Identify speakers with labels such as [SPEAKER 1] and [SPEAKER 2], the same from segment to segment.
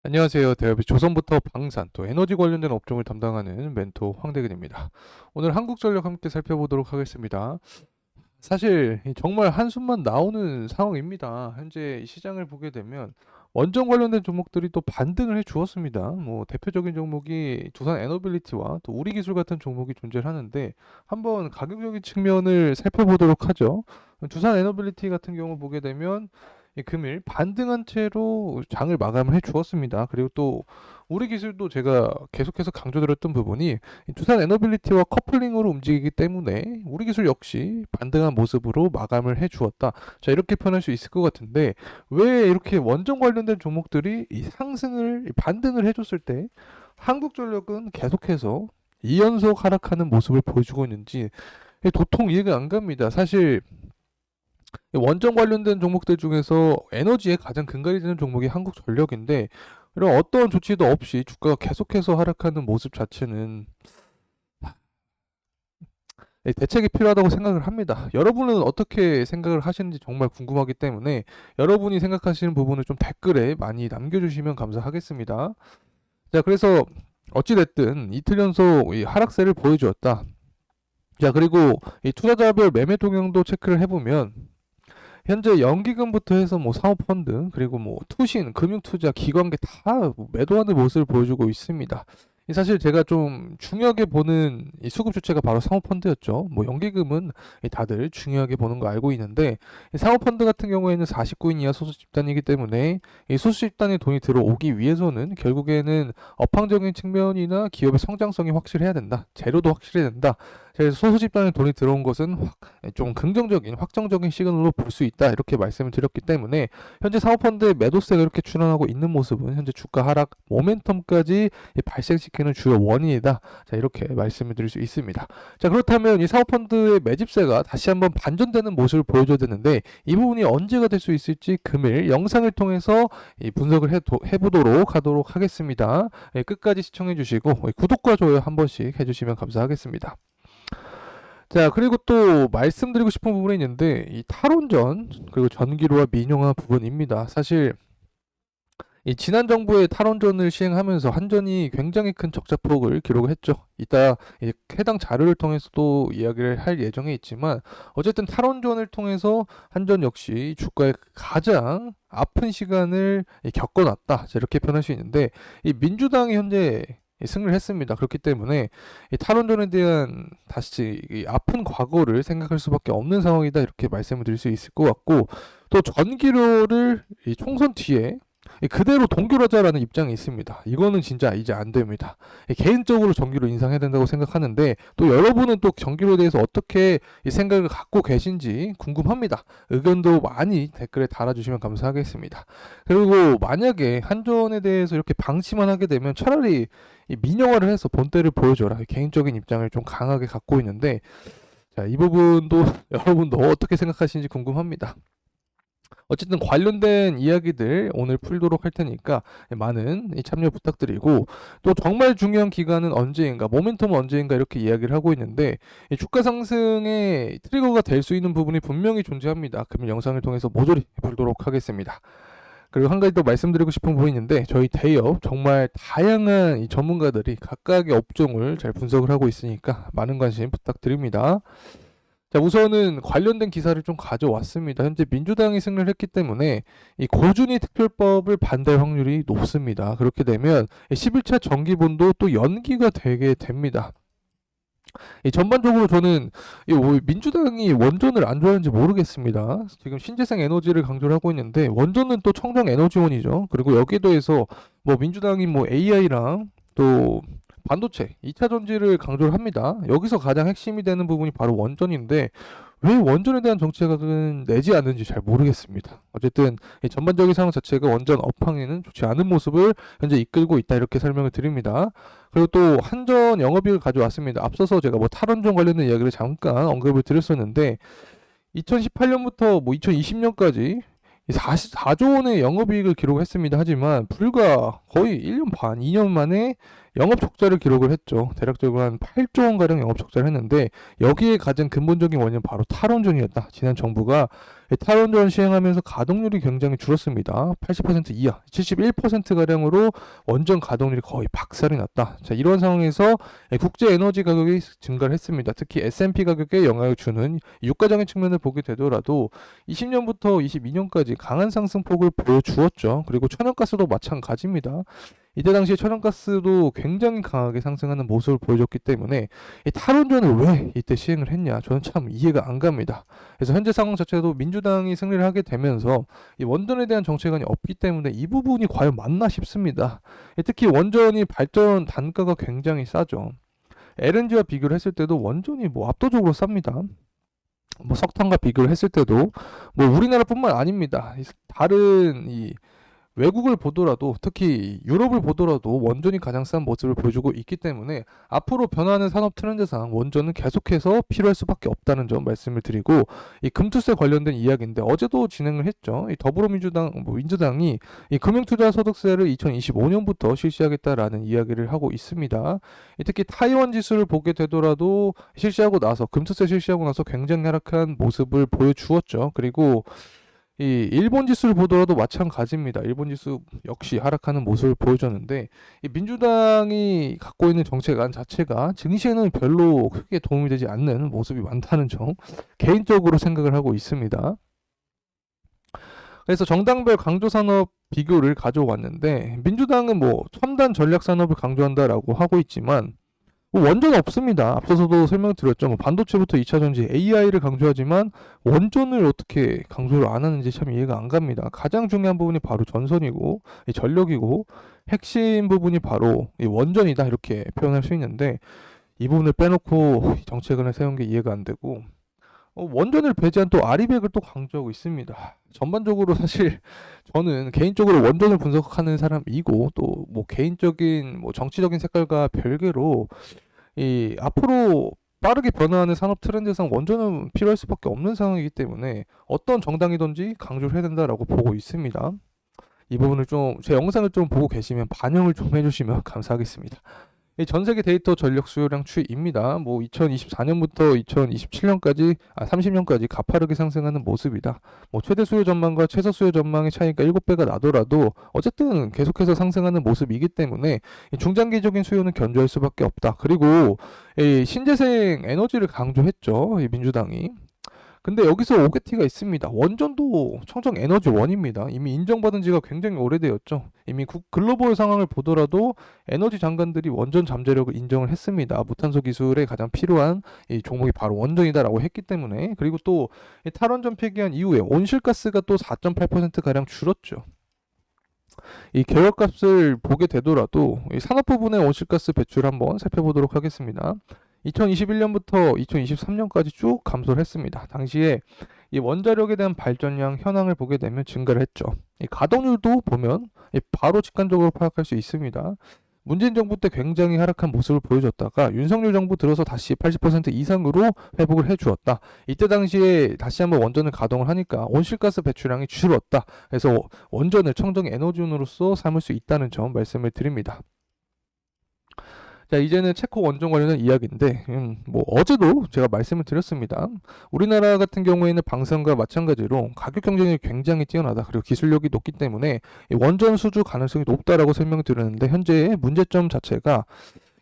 [SPEAKER 1] 안녕하세요. 대업의 조선부터 방산 또 에너지 관련된 업종을 담당하는 멘토 황대근입니다. 오늘 한국전력 함께 살펴보도록 하겠습니다. 사실 정말 한숨만 나오는 상황입니다. 현재 이 시장을 보게 되면 원전 관련된 종목들이 또 반등을 해 주었습니다. 뭐 대표적인 종목이 두산 에너빌리티와 또 우리기술 같은 종목이 존재를 하는데 한번 가격적인 측면을 살펴보도록 하죠. 두산 에너빌리티 같은 경우 보게 되면 이 금일 반등한 채로 장을 마감을 해 주었습니다. 그리고 또 우리 기술도 제가 계속해서 강조드렸던 부분이 이 두산 에너빌리티와 커플링으로 움직이기 때문에 우리 기술 역시 반등한 모습으로 마감을 해 주었다. 자, 이렇게 표현할 수 있을 것 같은데 왜 이렇게 원전 관련된 종목들이 이 상승을 이 반등을 해줬을 때 한국전력은 계속해서 2연속 하락하는 모습을 보여주고 있는지 도통 이해가 안 갑니다. 사실 원전 관련된 종목들 중에서 에너지에 가장 근간이 되는 종목이 한국전력인데 이런 어떤 조치도 없이 주가가 계속해서 하락하는 모습 자체는 대책이 필요하다고 생각을 합니다. 여러분은 어떻게 생각을 하시는지 정말 궁금하기 때문에 여러분이 생각하시는 부분을 좀 댓글에 많이 남겨주시면 감사하겠습니다. 자, 그래서 어찌됐든 이틀 연속 이 하락세를 보여주었다. 자, 그리고 이 투자자별 매매 동향도 체크를 해보면 현재 연기금부터 해서 뭐 사모펀드 그리고 뭐 투신, 금융투자, 기관계 다 매도하는 모습을 보여주고 있습니다. 사실 제가 좀 중요하게 보는 이 수급 주체가 바로 사모펀드였죠. 뭐 연기금은 다들 중요하게 보는 거 알고 있는데 이 사모펀드 같은 경우에는 49인 이하 소수 집단이기 때문에 이 소수 집단에 돈이 들어오기 위해서는 결국에는 업황적인 측면이나 기업의 성장성이 확실해야 된다. 재료도 확실해야 된다. 그래서 소수 집단에 돈이 들어온 것은 좀 긍정적인 확정적인 시그널로 볼 수 있다 이렇게 말씀을 드렸기 때문에 현재 사모펀드의 매도세가 이렇게 출현하고 있는 모습은 현재 주가 하락 모멘텀까지 발생시키는 주요 원인이다. 자, 이렇게 말씀을 드릴 수 있습니다. 자, 그렇다면 이 사모펀드의 매집세가 다시 한번 반전되는 모습을 보여줘야 되는데 이 부분이 언제가 될 수 있을지 금일 영상을 통해서 분석을 해보도록 하도록 하겠습니다. 끝까지 시청해 주시고 구독과 좋아요 한 번씩 해주시면 감사하겠습니다. 자, 그리고 또 말씀드리고 싶은 부분이 있는데 이 탈원전 그리고 전기료와 민영화 부분입니다. 사실 이 지난 정부의 탈원전을 시행하면서 한전이 굉장히 큰 적자폭을 기록했죠. 이따 해당 자료를 통해서도 이야기를 할 예정에 있지만 어쨌든 탈원전을 통해서 한전 역시 주가의 가장 아픈 시간을 겪어놨다. 이렇게 표현할 수 있는데 이 민주당이 현재 승리를 했습니다. 그렇기 때문에 이 탈원전에 대한 다시 이 아픈 과거를 생각할 수밖에 없는 상황이다 이렇게 말씀을 드릴 수 있을 것 같고 또 전기료를 이 총선 뒤에 그대로 동결하자라는 입장이 있습니다. 이거는 진짜 이제 안 됩니다. 개인적으로 전기료 인상해야 된다고 생각하는데 또 여러분은 또 전기료에 대해서 어떻게 이 생각을 갖고 계신지 궁금합니다. 의견도 많이 댓글에 달아주시면 감사하겠습니다. 그리고 만약에 한전에 대해서 이렇게 방치만 하게 되면 차라리 이 민영화를 해서 본때를 보여줘라. 개인적인 입장을 좀 강하게 갖고 있는데 자, 이 부분도 여러분도 어떻게 생각하시는지 궁금합니다. 어쨌든 관련된 이야기들 오늘 풀도록 할 테니까 많은 참여 부탁드리고 또 정말 중요한 기간은 언제인가 모멘텀은 언제인가 이렇게 이야기를 하고 있는데 주가 상승의 트리거가 될 수 있는 부분이 분명히 존재합니다. 그러면 영상을 통해서 모조리 풀도록 하겠습니다. 그리고 한 가지 더 말씀드리고 싶은 부분이 있는데 저희 대기업 정말 다양한 이 전문가들이 각각의 업종을 잘 분석을 하고 있으니까 많은 관심 부탁드립니다. 자, 우선은 관련된 기사를 좀 가져왔습니다. 현재 민주당이 승리를 했기 때문에 이 고준위 특별법을 반대할 확률이 높습니다. 그렇게 되면 11차 정기본도 또 연기가 되게 됩니다. 전반적으로 저는 민주당이 원전을 안 좋아하는지 모르겠습니다. 지금 신재생 에너지를 강조를 하고 있는데 원전은 또 청정 에너지원이죠. 그리고 여기에 더해서 뭐 민주당이 뭐 AI랑 또 반도체, 2차 전지를 강조를 합니다. 여기서 가장 핵심이 되는 부분이 바로 원전인데 왜 원전에 대한 정책은 내지 않는지 잘 모르겠습니다. 어쨌든 이 전반적인 상황 자체가 원전 업황에는 좋지 않은 모습을 현재 이끌고 있다 이렇게 설명을 드립니다. 그리고 또 한전 영업이익을 가져왔습니다. 앞서서 제가 뭐 탈원전 관련된 이야기를 잠깐 언급을 드렸었는데 2018년부터 뭐 2020년까지 44조 원의 영업이익을 기록했습니다. 하지만 불과 거의 1년 반, 2년 만에 영업 적자를 기록을 했죠. 대략적으로 한 8조 원 가량 영업 적자를 했는데 여기에 가장 근본적인 원인은 바로 탈원전이었다. 지난 정부가 탈원전 시행하면서 가동률이 굉장히 줄었습니다. 80% 이하, 71%가량으로 원전 가동률이 거의 박살이 났다. 자, 이런 상황에서 국제 에너지 가격이 증가를 했습니다. 특히 S&P 가격에 영향을 주는 유가적인 측면을 보게 되더라도 20년부터 22년까지 강한 상승폭을 보여주었죠. 그리고 천연가스도 마찬가지입니다. 이때 당시에 천연가스도 굉장히 강하게 상승하는 모습을 보여줬기 때문에 이 탈원전을 왜 이때 시행을 했냐, 저는 참 이해가 안 갑니다. 그래서 현재 상황 자체도 민주당이 승리를 하게 되면서 이 원전에 대한 정체관이 없기 때문에 이 부분이 과연 맞나 싶습니다. 특히 원전이 발전 단가가 굉장히 싸죠. LNG와 비교를 했을 때도 원전이 뭐 압도적으로 쌉니다. 뭐 석탄과 비교를 했을 때도 뭐 우리나라뿐만 아닙니다. 다른 이 외국을 보더라도, 특히 유럽을 보더라도 원전이 가장 싼 모습을 보여주고 있기 때문에 앞으로 변화하는 산업 트렌드상 원전은 계속해서 필요할 수밖에 없다는 점 말씀을 드리고, 이 금투세 관련된 이야기인데 어제도 진행을 했죠. 이 더불어민주당, 민주당이 이 금융투자소득세를 2025년부터 실시하겠다라는 이야기를 하고 있습니다. 특히 타이완 지수를 보게 되더라도 실시하고 나서, 금투세 실시하고 나서 굉장히 하락한 모습을 보여주었죠. 그리고 이 일본 지수를 보더라도 마찬가지입니다. 일본 지수 역시 하락하는 모습을 보여줬는데, 이 민주당이 갖고 있는 정책안 자체가 증시에는 별로 크게 도움이 되지 않는 모습이 많다는 점 개인적으로 생각을 하고 있습니다. 그래서 정당별 강조산업 비교를 가져왔는데, 민주당은 뭐 첨단 전략 산업을 강조한다라고 하고 있지만 원전 없습니다. 앞서서도 설명드렸죠. 뭐 반도체부터 2차 전지, AI를 강조하지만 원전을 어떻게 강조를 안 하는지 참 이해가 안 갑니다. 가장 중요한 부분이 바로 전선이고 이 전력이고, 핵심 부분이 바로 이 원전이다, 이렇게 표현할 수 있는데 이 부분을 빼놓고 정책을 세운 게 이해가 안 되고, 원전을 배제한 또 아리백을 또 강조하고 있습니다. 전반적으로 사실 저는 개인적으로 원전을 분석하는 사람이고, 또 뭐 개인적인 뭐 정치적인 색깔과 별개로 이 앞으로 빠르게 변화하는 산업 트렌드상 원전은 필요할 수밖에 없는 상황이기 때문에 어떤 정당이든지 강조를 해야 된다라고 보고 있습니다. 이 부분을 좀, 제 영상을 좀 보고 계시면 반영을 좀 해주시면 감사하겠습니다. 이 전 세계 데이터 전력 수요량 추이입니다. 뭐 2024년부터 2027년까지, 30년까지 가파르게 상승하는 모습이다. 뭐 최대 수요 전망과 최저 수요 전망의 차이가 7배가 나더라도 어쨌든 계속해서 상승하는 모습이기 때문에 이 중장기적인 수요는 견조할 수밖에 없다. 그리고 이 신재생 에너지를 강조했죠, 이 민주당이. 근데 여기서 오게티가 있습니다. 원전도 청정 에너지원입니다. 이미 인정받은 지가 굉장히 오래되었죠. 이미 글로벌 상황을 보더라도 에너지 장관들이 원전 잠재력을 인정을 했습니다. 무탄소 기술에 가장 필요한 이 종목이 바로 원전이다라고 했기 때문에. 그리고 또 탈원전 폐기한 이후에 온실가스가 또 4.8%가량 줄었죠. 이 계열값을 보게 되더라도 이 산업 부분의 온실가스 배출 한번 살펴보도록 하겠습니다. 2021년부터 2023년까지 쭉 감소를 했습니다. 당시에 이 원자력에 대한 발전량 현황을 보게 되면 증가를 했죠. 이 가동률도 보면 바로 직관적으로 파악할 수 있습니다. 문재인 정부 때 굉장히 하락한 모습을 보여줬다가 윤석열 정부 들어서 다시 80% 이상으로 회복을 해주었다. 이때 당시에 다시 한번 원전을 가동을 하니까 온실가스 배출량이 줄었다. 그래서 원전을 청정 에너지원으로서 삼을 수 있다는 점 말씀을 드립니다. 자, 이제는 체코 원전 관련한 이야기인데, 뭐 어제도 제가 말씀을 드렸습니다. 우리나라 같은 경우에는 방산과 마찬가지로 가격 경쟁력이 굉장히 뛰어나다, 그리고 기술력이 높기 때문에 원전 수주 가능성이 높다라고 설명을 드렸는데, 현재 문제점 자체가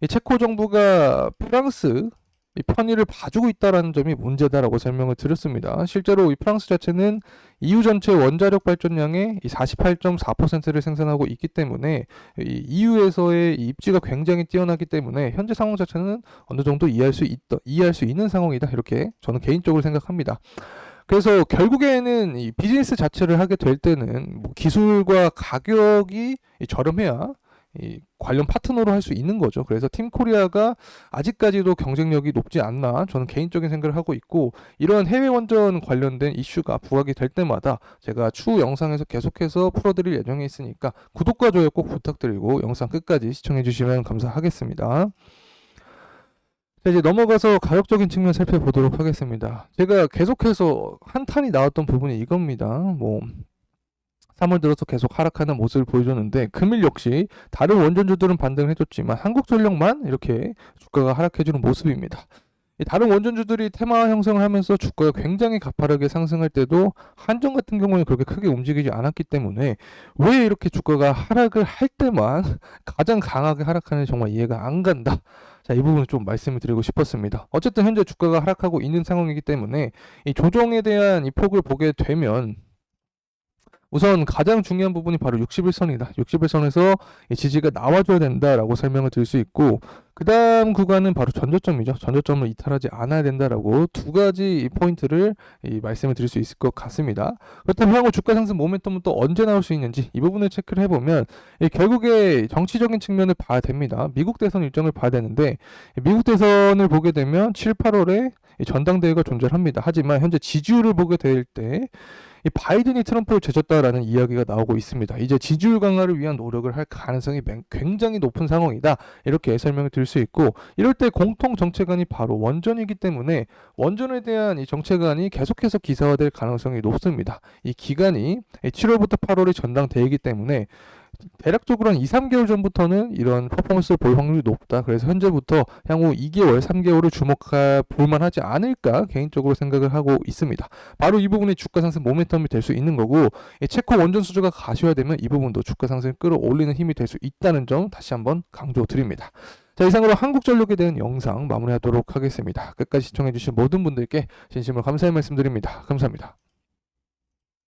[SPEAKER 1] 이 체코 정부가 프랑스 이 편의를 봐주고 있다라는 점이 문제다라고 설명을 드렸습니다. 실제로 이 프랑스 자체는 EU 전체 원자력 발전량의 48.4%를 생산하고 있기 때문에 이 EU에서의 입지가 굉장히 뛰어나기 때문에 현재 상황 자체는 어느 정도 이해할 수 있는 상황이다, 이렇게 저는 개인적으로 생각합니다. 그래서 결국에는 이 비즈니스 자체를 하게 될 때는 뭐 기술과 가격이 저렴해야 이 관련 파트너로 할 수 있는 거죠. 그래서 팀코리아가 아직까지도 경쟁력이 높지 않나, 저는 개인적인 생각을 하고 있고, 이러한 해외 원전 관련된 이슈가 부각이 될 때마다 제가 추후 영상에서 계속해서 풀어드릴 예정에 있으니까 구독과 좋아요 꼭 부탁드리고 영상 끝까지 시청해 주시면 감사하겠습니다. 자, 이제 넘어가서 가격적인 측면 살펴보도록 하겠습니다. 제가 계속해서 한탄이 나왔던 부분이 이겁니다. 뭐 3월 들어서 계속 하락하는 모습을 보여줬는데, 금일 역시 다른 원전주들은 반등을 해줬지만 한국전력만 이렇게 주가가 하락해주는 모습입니다. 이 다른 원전주들이 테마 형성을 하면서 주가가 굉장히 가파르게 상승할 때도 한전 같은 경우는 그렇게 크게 움직이지 않았기 때문에 왜 이렇게 주가가 하락을 할 때만 가장 강하게 하락하는지 정말 이해가 안 간다. 자, 이 부분을 좀 말씀을 드리고 싶었습니다. 어쨌든 현재 주가가 하락하고 있는 상황이기 때문에 이 조정에 대한 이 폭을 보게 되면 우선 가장 중요한 부분이 바로 61선이다. 61선에서 지지가 나와줘야 된다라고 설명을 드릴 수 있고, 그 다음 구간은 바로 전저점이죠. 전저점을 이탈하지 않아야 된다라고 두 가지 포인트를 말씀을 드릴 수 있을 것 같습니다. 그렇다면 향후 주가 상승 모멘텀은 또 언제 나올 수 있는지 이 부분을 체크를 해보면 결국에 정치적인 측면을 봐야 됩니다. 미국 대선 일정을 봐야 되는데 미국 대선을 보게 되면 7, 8월에 전당대회가 존재합니다. 하지만 현재 지지율을 보게 될 때 이 바이든이 트럼프를 제쳤다라는 이야기가 나오고 있습니다. 이제 지지율 강화를 위한 노력을 할 가능성이 굉장히 높은 상황이다. 이렇게 설명을 드릴 수 있고, 이럴 때 공통 정체관이 바로 원전이기 때문에 원전에 대한 이 정체관이 계속해서 기사화될 가능성이 높습니다. 이 기간이 7월부터 8월이 전당대회이기 때문에 대략적으로 한 2, 3개월 전부터는 이런 퍼포먼스를 볼 확률이 높다. 그래서 현재부터 향후 2개월, 3개월을 주목해 볼만하지 않을까 개인적으로 생각을 하고 있습니다. 바로 이 부분이 주가 상승 모멘텀이 될 수 있는 거고, 체코 원전 수주가 가시화되면 이 부분도 주가 상승을 끌어올리는 힘이 될 수 있다는 점 다시 한번 강조드립니다. 자, 이상으로 한국전력에 대한 영상 마무리하도록 하겠습니다. 끝까지 시청해주신 모든 분들께 진심으로 감사의 말씀드립니다. 감사합니다.